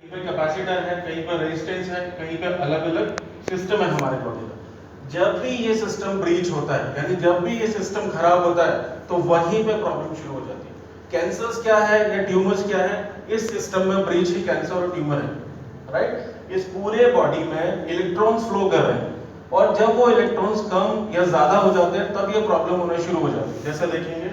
कहीं पे कैपेसिटर है, कहीं पे रेजिस्टेंस है, कहीं पे अलग अलग सिस्टम है हमारे बॉडी का। जब भी ये सिस्टम ब्रीच होता है, यानी जब भी ये सिस्टम खराब होता है, तो वहीं पे प्रॉब्लम शुरू हो जाती है। कैंसर्स क्या है या ट्यूमर्स क्या है? इस सिस्टम में ब्रीच ही कैंसर और ट्यूमर है, राइट। इस पूरे बॉडी में इलेक्ट्रॉन्स फ्लो कर रहे हैं, और जब वो इलेक्ट्रॉन्स कम या ज्यादा हो जाते हैं तब ये प्रॉब्लम होना शुरू हो जाती है। जैसे देखेंगे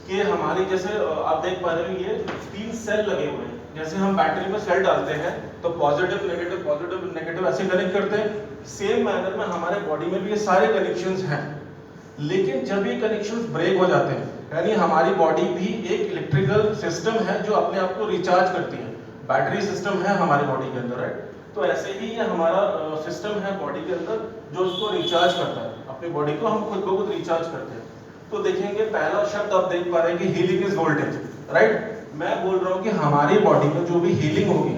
कि हमारी, जैसे आप देख पा रहे हो, ये 3 सेल लगे हुए हैं। जैसे हम बैटरी में सेल डालते हैं तो पॉजिटिव नेगेटिव ऐसे कनेक्ट करते हैं। सेम मैनर में हमारे बॉडी में भी ये सारे कनेक्शंस हैं। लेकिन जब ये कनेक्शंस ब्रेक हो जाते हैं, यानी हमारी बॉडी भी एक इलेक्ट्रिकल सिस्टम है जो अपने आप को रिचार्ज करती है। बैटरी सिस्टम है हमारी बॉडी के अंदर, राइट। तो ऐसे ही ये हमारा सिस्टम है बॉडी के अंदर जो उसको रिचार्ज करता है। अपनी बॉडी को हम खुद ब खुद रिचार्ज करते हैं। तो देखेंगे पहला शब्द आप देख पा रहे हैं कि हीलिंग इज वोल्टेज, राइट। मैं बोल रहा हूँ कि हमारी बॉडी में जो भी हीलिंग होगी,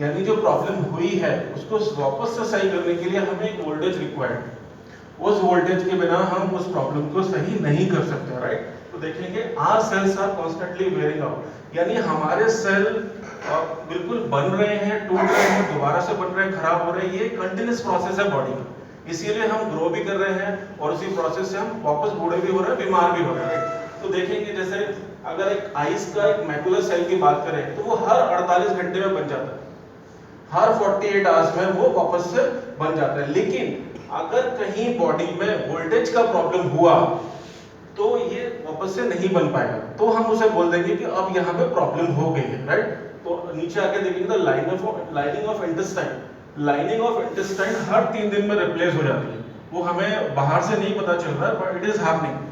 यानी जो प्रॉब्लम हुई है उसको वापस से सही करने के लिए हमें एक वोल्टेज रिक्वायर्ड। उस वोल्टेज के बिना हम उस प्रॉब्लम को सही नहीं कर सकते, राइट। तो देखेंगे our cells are constantly wearing out, यानी हमारे सेल बिल्कुल बन रहे हैं, टूट रहे हैं, दोबारा से बन रहे हैं, खराब हो रहे हैं। ये कंटिन्यूस प्रोसेस है बॉडी का, इसीलिए हम ग्रो भी कर रहे हैं और उसी प्रोसेस से हम वापस बूढ़े भी हो रहे हैं, बीमार भी हो रहे हैं। तो देखेंगे जैसे अगर एक आइस का एक मैकुलर सेल की बात करें तो वो हर 48 घंटे में बन जाता है, हर 48 आवर्स में वो वापस से बन जाता है। लेकिन अगर कहीं बॉडी में वोल्टेज का प्रॉब्लम हुआ तो ये वापस से नहीं बन पाएगा, तो हम उसे बोल देंगे कि अब यहाँ पे प्रॉब्लम हो गई है, राइट। तो नीचे आके देखेंगे तो लाइनिंग ऑफ इंटेस्टाइन हर 3 दिन में रिप्लेस हो जाती है। वो हमें बाहर से नहीं पता चल रहा है, बट इट इज हैपनिंग।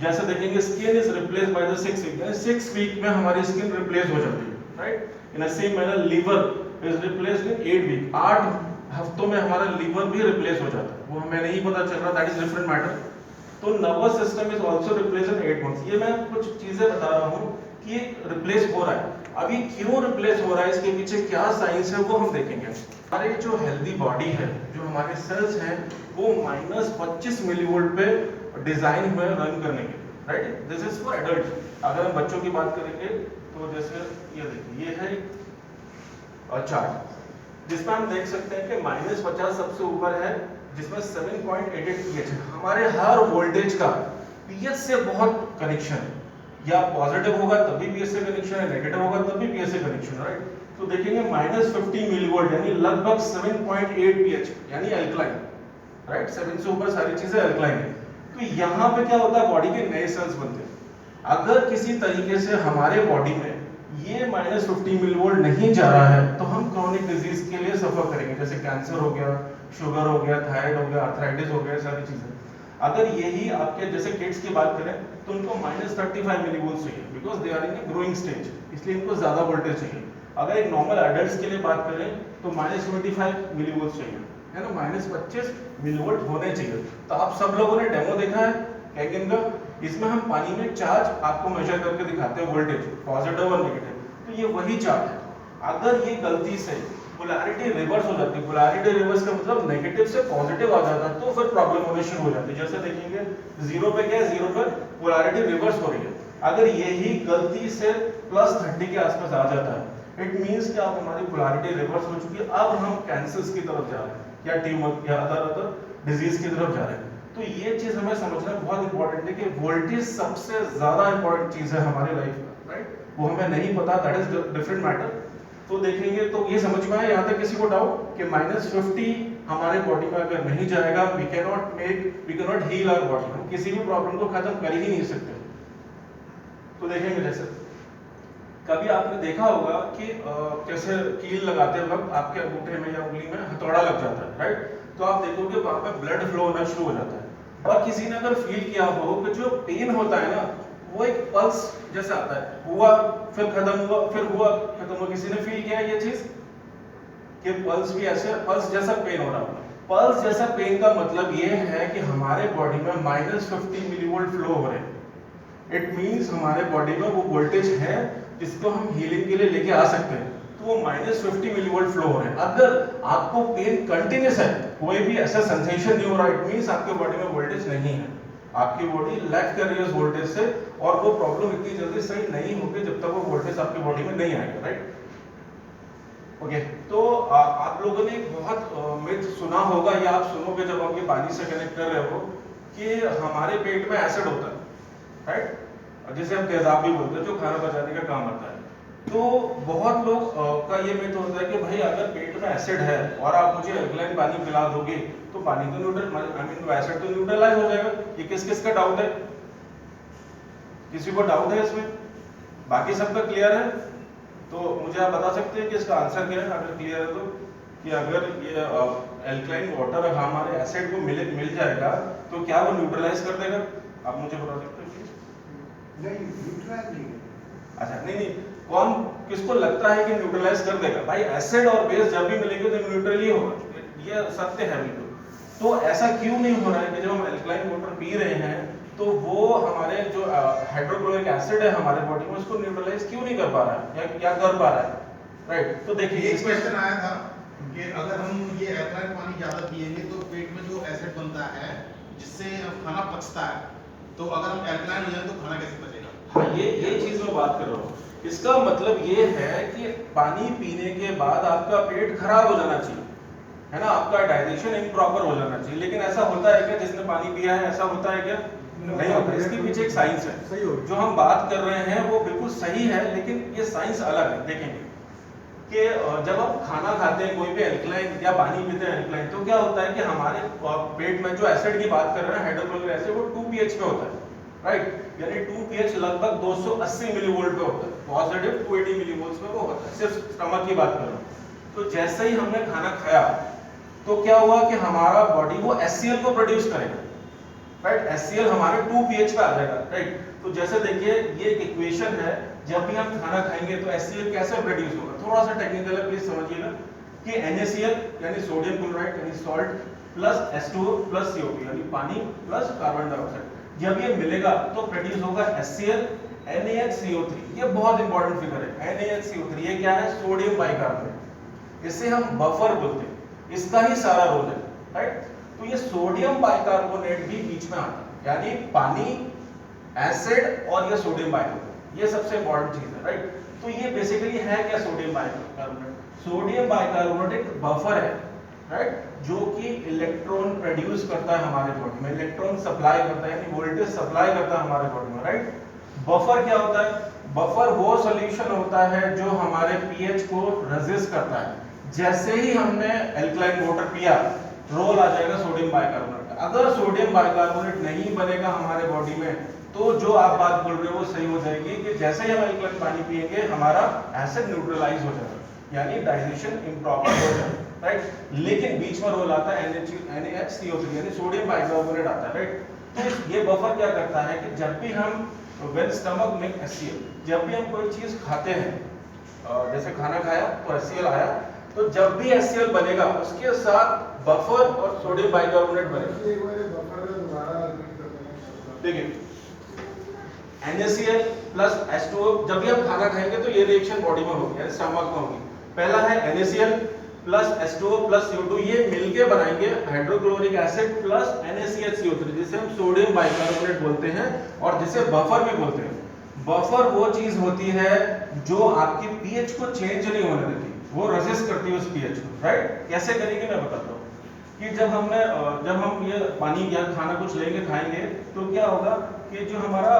जैसे देखेंगे skin is replace by the 6 week, यानी 6 वीक में हमारी स्किन रिप्लेस हो जाती है, right. In the same manner liver is replaced in 8 week, 8 हफ्तों में हमारा लीवर भी रिप्लेस हो जाता है। वो हमें नहीं पता चल रहा, दैट इज डिफरेंट मैटर। तो nervous system is also replace in 8 months. ये मैं कुछ चीजें बता रहा हूँ कि रिप्लेस हो रहा है। अभी क्यों रिप्लेस हो रहा है, इसके पीछे क्या साइंस है वो हम देखेंगे। हमारे जो हेल्दी बॉडी है, जो हमारे सेल्स हैं, वो -25 मिलीवोल्ट पे डिजाइन हुए रन करने के, right. This is for adult. अगर हम बच्चों की बात करेंगे तो जैसे ये देखिए, ये है चार्ट जिसमें हम देख सकते हैं कि -50 सबसे ऊपर है, जिसमें 7.88 pH है। हमारे हर वोल्टेज का pH से बहुत कनेक्शन है, या पॉजिटिव होगा तभी pH से कनेक्शन है, नेगेटिव होगा तभी pH से कनेक्शन है, राइट। तो देखेंगे -50 मिलीवोल्ट यानी लगभग 7.8 pH, यानी अल्कलाइन, राइट। 7 से ऊपर सारी चीजें अल्कलाइन है। तो यहाँ पे क्या होता है, बॉडी के नए सेल्स बनते हैं। अगर किसी तरीके से हमारे बॉडी में ये -50 मिलीवोल्ट नहीं जा रहा है तो हम क्रोनिक डिजीज के लिए सफर करेंगे, जैसे कैंसर हो गया, शुगर हो गया, थायराइड हो गया, आर्थराइटिस हो गया, सारी चीजें। अगर यही आपके जैसे किड्स की बात करें तो उनको -35 मिलीवोल्ट चाहिए, because they are in a growing stage, इसलिए इनको ज्यादा वोल्टेज चाहिए। अगर एक नॉर्मल एडल्ट्स के लिए बात करें तो -25 मिलीवोल्ट चाहिए, है ना, -25 मिलीवोल्ट होने चाहिए। तो आप सब लोगों ने डेमो देखा है कैगन का, इसमें हम पानी में चार्ज आपको मेजर करके दिखाते हैं, वोल्टेज पॉजिटिव और नेगेटिव। तो ये वही चार्ज है। अगर ये गलती से पोलैरिटी रिवर्स हो जाती है, पोलैरिटी रिवर्स का मतलब नेगेटिव से पॉजिटिव आ जाता है, तो फिर प्रॉब्लम होनी शुरू हो जाती है। जैसे देखेंगे 0 पे क्या है, 0 पर पोलैरिटी रिवर्स हो रही है। अगर यही गलती से +30 के आसपास आ जाता है, इट मींस कि अब हमारी पोलैरिटी रिवर्स हो चुकी है, अब हम कैंसर्स की तरफ जा रहे हैं, या ट्यूमर या अदर डिजीज की तरफ जा रहे हैं। तो ये चीज हमें समझना बहुत इंपॉर्टेंट है कि वोल्टेज सबसे ज्यादा इंपॉर्टेंट चीज है हमारे लाइफ में, राइट। वो हमें नहीं पता, दैट इज डिफरेंट मैटर। तो देखेंगे तो ये समझ में आया यहाँ तक किसी को डाउट कि -50 हमारे बॉडी में अगर नहीं जाएगा, we can not heal our body, हम किसी भी प्रॉब्लम को खत्म कर ही नहीं सकते। तो देखेंगे जैसे कभी आपने देखा होगा कि जैसे कील लगाते वक्त आपके अंगूठे में या उंगली में हथौड़ा लग जाता है, राइट। तो आप देखोगे वहां पे ब्लड फ्लो होना शुरू हो जाता है। और किसी ने अगर फील किया हो कि जो पेन होता है ना, वो एक पल्स जैसा आता है, हुआ फिर खत्म हुआ, फिर हुआ खत्म हुआ। किसी ने फील किया ये चीज कि पल्स भी ऐसे, पल्स जैसा पेन हो रहा है। पल्स जैसा पेन का मतलब ये है कि हमारे बॉडी में -50 मिलीवोल्ट फ्लो हो रहे हैं। इट मींस हमारे बॉडी में वो वोल्टेज है जिसको हम हीलिंग के लिए लेके आ सकते हैं। तो वो -50 मिलीवोल्ट फ्लो हो रहे हैं। अगर आपको पेन कंटिन्यूस है, कोई भी ऐसा सेंसेशन नहीं हो रहा, इट मींस आपके बॉडी में वोल्टेज नहीं है, आपकी बॉडी लैक कर रही है उस वोल्टेज से, और वो प्रॉब्लम इतनी जल्दी सही नहीं होगी जब तक वो वोल्टेज आपकी बॉडी में नहीं आएगा, राइट। ओके, तो आप लोगों ने बहुत मिथ सुना होगा या आप सुनोगे जब आप ये पानी से कनेक्ट कर रहे हो कि हमारे पेट में एसिड होता है, राइट, जिसे हम तेजाब भी बोलते हैं, जो खाना पचाने का काम आता है। तो बहुत लोग का ये मिथ होता है कि भाई अगर पेट में एसिड है और आप मुझे अल्कलाइन पानी पिला दोगे तो पानी तो न्यूट्रल, आई मीन एसिड तो न्यूट्रलाइज हो जाएगा। ये किस किस का डाउट है? किसी को डाउट है इसमें? बाकी सबका क्लियर है? तो मुझे आप बता सकते हैं कि इसका आंसर क्या है अगर क्लियर है तो, कि अगर ये एल्कलाइन वाटर हमारे एसिड को मिल जाएगा तो क्या वो न्यूट्रलाइज कर देगा? आप मुझे बता सकते हैं? नहीं, न्यूट्रलाइज नहीं। अच्छा, नहीं, कौन किसको लगता है कि न्यूट्रलाइज कर देगा? भाई एसिड और बेस जब भी मिलेंगे तो न्यूट्रल ही होगा, ये सत्य है बिल्कुल। तो ऐसा क्यों नहीं हो रहा है कि जब हम एल्कलाइन वाटर पी रहे हैं तो वो हमारे जो हाइड्रोक्लोरिक एसिड है हमारे बॉडी में उसको न्यूट्रलाइज क्यों नहीं कर पा रहा है, या क्या कर पा रहा है? राइट, तो देखिए एक क्वेश्चन आया था कि अगर हम ये एल्कलाइन पानी ज्यादा पिएंगे तो पेट में जो एसिड बनता है जिससे खाना पचता है, तो अगर हम एल्कलाइन हो जाए तो खाना कैसे पचेगा? हाँ, ये चीज मैं बात कर रहा हूँ। इसका मतलब ये है कि पानी पीने के बाद आपका पेट खराब हो जाना चाहिए, है ना, आपका डाइजेशन इम्प्रॉपर हो जाना चाहिए। लेकिन ऐसा होता है क्या जिसने पानी पिया है? ऐसा होता है क्या? नहीं होता। इसके पीछे एक साइंस है। सही हो, जो हम बात कर रहे हैं वो बिल्कुल सही है, लेकिन ये साइंस अलग है। देखेंगे कि जब हम खाना खाते हैं कोई भी एल्कलाइन या पानी पीते हैं एल्कलाइन, तो क्या होता है कि हमारे पेट में जो एसिड की बात कर रहे हैं हाइड्रोक्लोरिक एसिड, वो 2 pH पे होता है, राइट, यानी 2 pH लगभग 280 मिलीवोल्ट पे होता है, पॉजिटिव 280 मिलीवोल्ट पे वो होता है। सिर्फ स्टमक की बात कर रहा हूँ। तो जैसे ही हमने खाना खाया तो क्या हुआ कि हमारा बॉडी वो HCl को प्रोड्यूस करेगा, राइट, HCl हमारे 2 pH पे आ जाएगा, राइट। तो जैसे देखिए ये एक इक्वेशन है, जब भी हम खाना खाएंगे तो HCl कैसे प्रोड्यूस होगा? थोड़ा सा टेक्निकल है, प्लीज समझिएगा कि NaCl यानी सोडियम क्लोराइड यानी salt plus H2O plus CO2 यानी पानी प्लस कार्बन डाइऑक्साइड, जब ये मिलेगा तो प्रोड्यूस होगा HCl NaHCO3। ये बहुत इंपॉर्टेंट फिगर है, NaHCO3 ये क्या है? Sodium bicarbonate. इसे हम बफर बोलते हैं, इसका ही सारा रोल है, राइट। तो ये सोडियम बाइकार्बोनेट भी बीच में आता है, यानी पानी, एसिड और ये सोडियम बाइकार्बोनेट, ये सबसे इंपॉर्टेंट चीज है, राइट। तो ये बेसिकली है क्या? Sodium bicarbonate. सोडियम बाइकार्बोनेट एक बफर है, राइट, जो कि इलेक्ट्रॉन प्रोड्यूस करता है हमारे बॉडी में, इलेक्ट्रॉन सप्लाई करता है, यानी वोल्टेज सप्लाई करता है हमारे बॉडी में, राइट। बफर क्या होता है? बफर वो सॉल्यूशन होता है जो हमारे पीएच को रेजिस्ट करता है। जैसे ही हमने एल्कलाइन वाटर पिया, रोल आ जाएगा सोडियम बाइकार्बोनेट का। अगर सोडियम बाइकार्बोनेट नहीं बनेगा हमारे बॉडी में तो जो आप बात बोल रहे हो वो सही हो जाएगी कि जैसे ही हम एल्कलाइन पानी पिएंगे हमारा एसिड न्यूट्रलाइज हो जाएगा, यानी डाइजेशन इम्प्रॉपर हो जाएगा, राइट। लेकिन बीच में रोल आता है NaHCO3 यानी सोडियम बाइकार्बोनेट आता है, राइट। तो ये बफर क्या करता है कि जब भी हम व्हेन स्टमक मेक HCl, जब भी हम कोई चीज खाते हैं, जैसे खाना खाया तो HCl आया, तो जब भी HCl बनेगा उसके साथ बफर और सोडियम बाइकार्बोनेट बनेगा। देखिए NaCl प्लस H2O, जब भी हम खाना खाएंगे तो ये रिएक्शन बॉडी में होगी, स्टमक में होगी। पहला है NaCl plus H2O plus CO2, ये मिलके बनाएंगे hydrochloric acid plus NaCH CO3, जिसे हम सोडियम बाइकार्बोनेट बोलते हैं और जिसे बफर भी बोलते हैं। बफर वो चीज होती है जो आपके पीएच को चेंज नहीं होने देती, वो रेजिस्ट करती है उस पीएच को, राइट। कैसे करेगी मैं बताता हूँ कि जब हम ये पानी या खाना कुछ लेंगे खाएंगे तो क्या होगा कि जो हमारा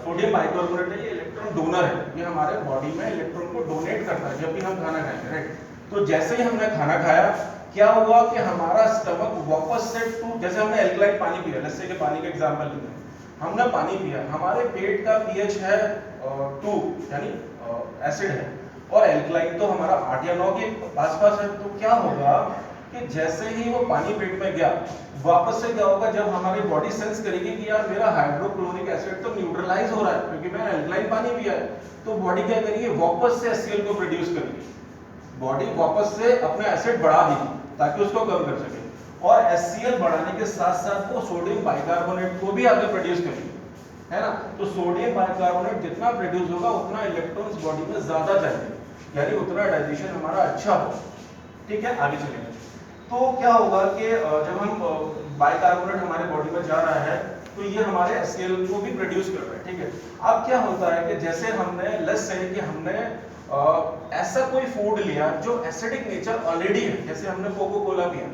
सोडियम बाइकार्बोनेट है ये इलेक्ट्रॉन डोनर है, ये हमारे बॉडी में इलेक्ट्रॉन को डोनेट करता है जब भी हम खाना खाएंगे, राइट। तो जैसे ही हमने खाना खाया क्या हुआ कि हमारा स्टमक वापस से जैसे हमने एल्कलाइन पानी पिया, जैसे कि पानी का एग्जांपल लेते हैं, हमने पानी पिया, हमारे पेट का पीएच है 2 यानी एसिड है, और एल्कलाइन तो हमारा 8 या 9 के आसपास है। तो क्या होगा कि जैसे ही वो पानी पेट में गया, वापस से क्या होगा, जब हमारी बॉडी सेंस करेगी कि यार मेरा हाइड्रोक्लोरिक एसिड तो न्यूट्रलाइज हो रहा है क्योंकि मैंने एल्कलाइन पानी पिया है, तो बॉडी क्या करेगी, वापस से HCl को प्रोड्यूस करेगी। बॉडी वापस से अपना एसिड बढ़ा देगी ताकि उसको कम कर सके, और HCl बढ़ाने के साथ साथ वो सोडियम बाइकार्बोनेट को भी आगे प्रोड्यूस करेगी, है ना। तो सोडियम बाइकार्बोनेट जितना प्रोड्यूस होगा उतना इलेक्ट्रॉन्स बॉडी में ज्यादा जाएंगे, यानी उतना डाइजेशन हमारा अच्छा हो, ठीक है। आगे चलेंगे तो क्या होगा कि जब हम बाइकार्बोनेट हमारे बॉडी में जा रहा है तो ये हमारे HCl को भी प्रोड्यूस कर रहा है, ठीक है। अब क्या होता है कि जैसे हमने लेट्स से कि हमने ऐसा कोई फूड लिया जो एसिडिक नेचर ऑलरेडी है, जैसे हमने कोको कोला पिया,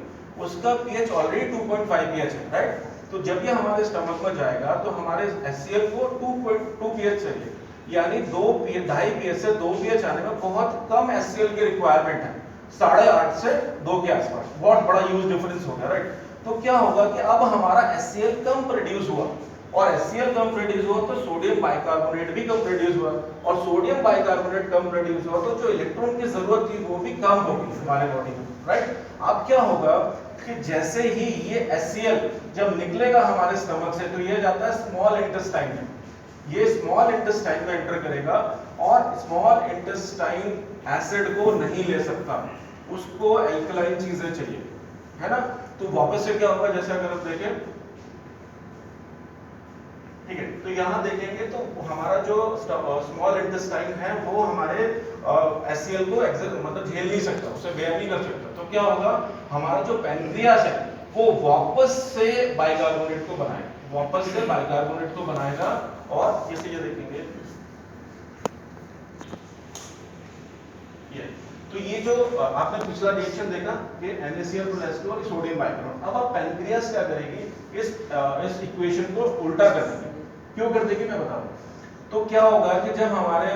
उसका पीएच ऑलरेडी 2.5 पीएच है, राइट? तो जब ये हमारे स्टमक में जाएगा तो हमारे HCl को 2.2 पीएच चाहिए, यानी 2.5 पीएच से 2 पीएच आने में बहुत कम HCl की रिक्वायरमेंट है, 8.5 से 2 के आसपास। बहुत बड़ा यूज डिफरेंस हो गया, राइट? तो क्या होगा कि अब हमारा HCl कम प्रोड्यूस हुआ, और HCl कम प्रोड्यूस हुआ तो सोडियम बाइकार्बोनेट भी कम प्रोड्यूस हुआ, और सोडियम बाइकार्बोनेट कम प्रोड्यूस हुआ तो जो इलेक्ट्रॉन की जरूरत थी वो भी कम होगी हमारे बॉडी में, राइट? अब क्या होगा कि जैसे ही ये HCl जब निकलेगा हमारे स्टमक से तो ये जाता है स्मॉल इंटेस्टाइन में, ये स्मॉल इंटेस्टाइन में एंटर करेगा, और स्मॉल इंटेस्टाइन एसिड को नहीं ले सकता, उसको एल्कलाइन चीजें चाहिए, है ना? तो वापस से क्या होगा, जैसे अगर हम देखें, ठीक है, तो यहां देखेंगे तो हमारा जो स्मॉल इंटेस्टाइन है वो हमारे HCl को मतलब झेल नहीं सकता, उसे बेयर नहीं कर सकता। तो क्या होगा, हमारा जो पैनक्रियास है वो वापस से बाइकार्बोनेट को बनाएगा, और जैसे ये देखेंगे ये, तो ये जो आपने पिछला रिएक्शन देखा कि NaCl + H2 और सोडियम बाइकार्बोनेट, अब आप पैनक्रियास क्या करेगी, इस इक्वेशन को उल्टा कर देगी। क्यों कर देगी मैं बताऊं। तो क्या होगा कि जब हमारे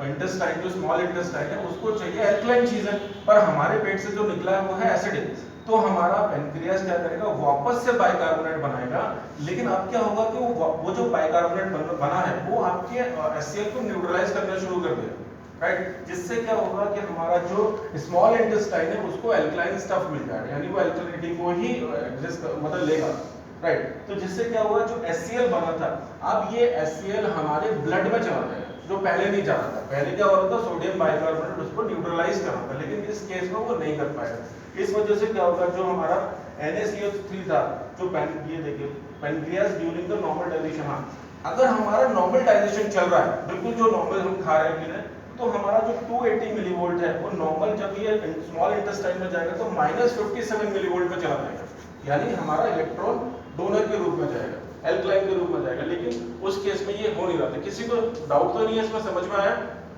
इंटेस्टाइन, जो स्मॉल इंटेस्टाइन है, उसको चाहिए एल्कलाइन चीजें, पर हमारे पेट से जो निकला है वो है एसिडिक, तो हमारा पैनक्रियास क्या करेगा, वापस से बाइकार्बोनेट बनाएगा, लेकिन अब क्या होगा कि वो जो बाइकार्बोनेट बना है वो आपके HCl को न्यूट्रलाइज करना शुरू कर देगा, राइट? जिससे क्या होगा कि हमारा जो स्मॉल इंटेस्टाइन है उसको एल्कलाइन स्टफ मिल जाएगा, यानी वो एल्कलिनिटी को ही मतलब लेगा, राइट? तो जिससे क्या हुआ, जो HCl बना था, अब ये HCl हमारे ब्लड में चला जाएगा, जो पहले नहीं जाता था। पहले क्या हो रहा था, सोडियम बाइकार्बोनेट उसको न्यूट्रलाइज कर रहा था, लेकिन इस केस में वो नहीं कर पाएगा। इस वजह से क्या होगा, जो हमारा NaCO3 था, जो ये देखिए pancreas during the normal digestion, हाँ, अगर हमारा नॉर्मल डाइजेशन चल रहा है, बिल्कुल जो नॉर्मल हम खा रहे हैं, तो हमारा जो 280 मिलीवोल्ट है वो नॉर्मल, जब ये स्मॉल इंटेस्टाइन में जाएगा तो -57 मिलीवोल्ट पे चला जाएगा, यानी हमारा इलेक्ट्रॉन डोनर के रूप में जाएगा, एल्कलाइन के रूप में जाएगा, लेकिन उस केस में ये हो नहीं रहा था। किसी को डाउट तो नहीं है, इसमें समझ में आया,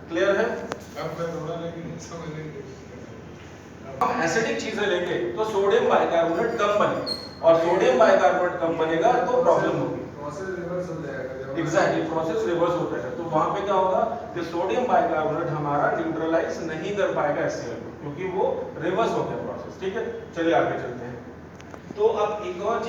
क्लियर है? अब मैं थोड़ा लेकिन समझ नहीं, हम एसिडिक चीजें लेंगे तो सोडियम बाइकार्बोनेट कम बनेगा, और सोडियम बाइकार्बोनेट कम बनेगा तो प्रॉब्लम होगी, प्रोसेस रिवर्स हो जाएगा। एग्जैक्टली, प्रोसेस रिवर्स हो जाएगा। तो वहां पे क्या होगा कि सोडियम बाइकार्बोनेट हमारा न्यूट्रलाइज नहीं कर पाएगा HCl को, क्योंकि वो रिवर्स हो गया प्रोसेस, ठीक है? चलिए आगे चलते हैं। तो अब एक और चीज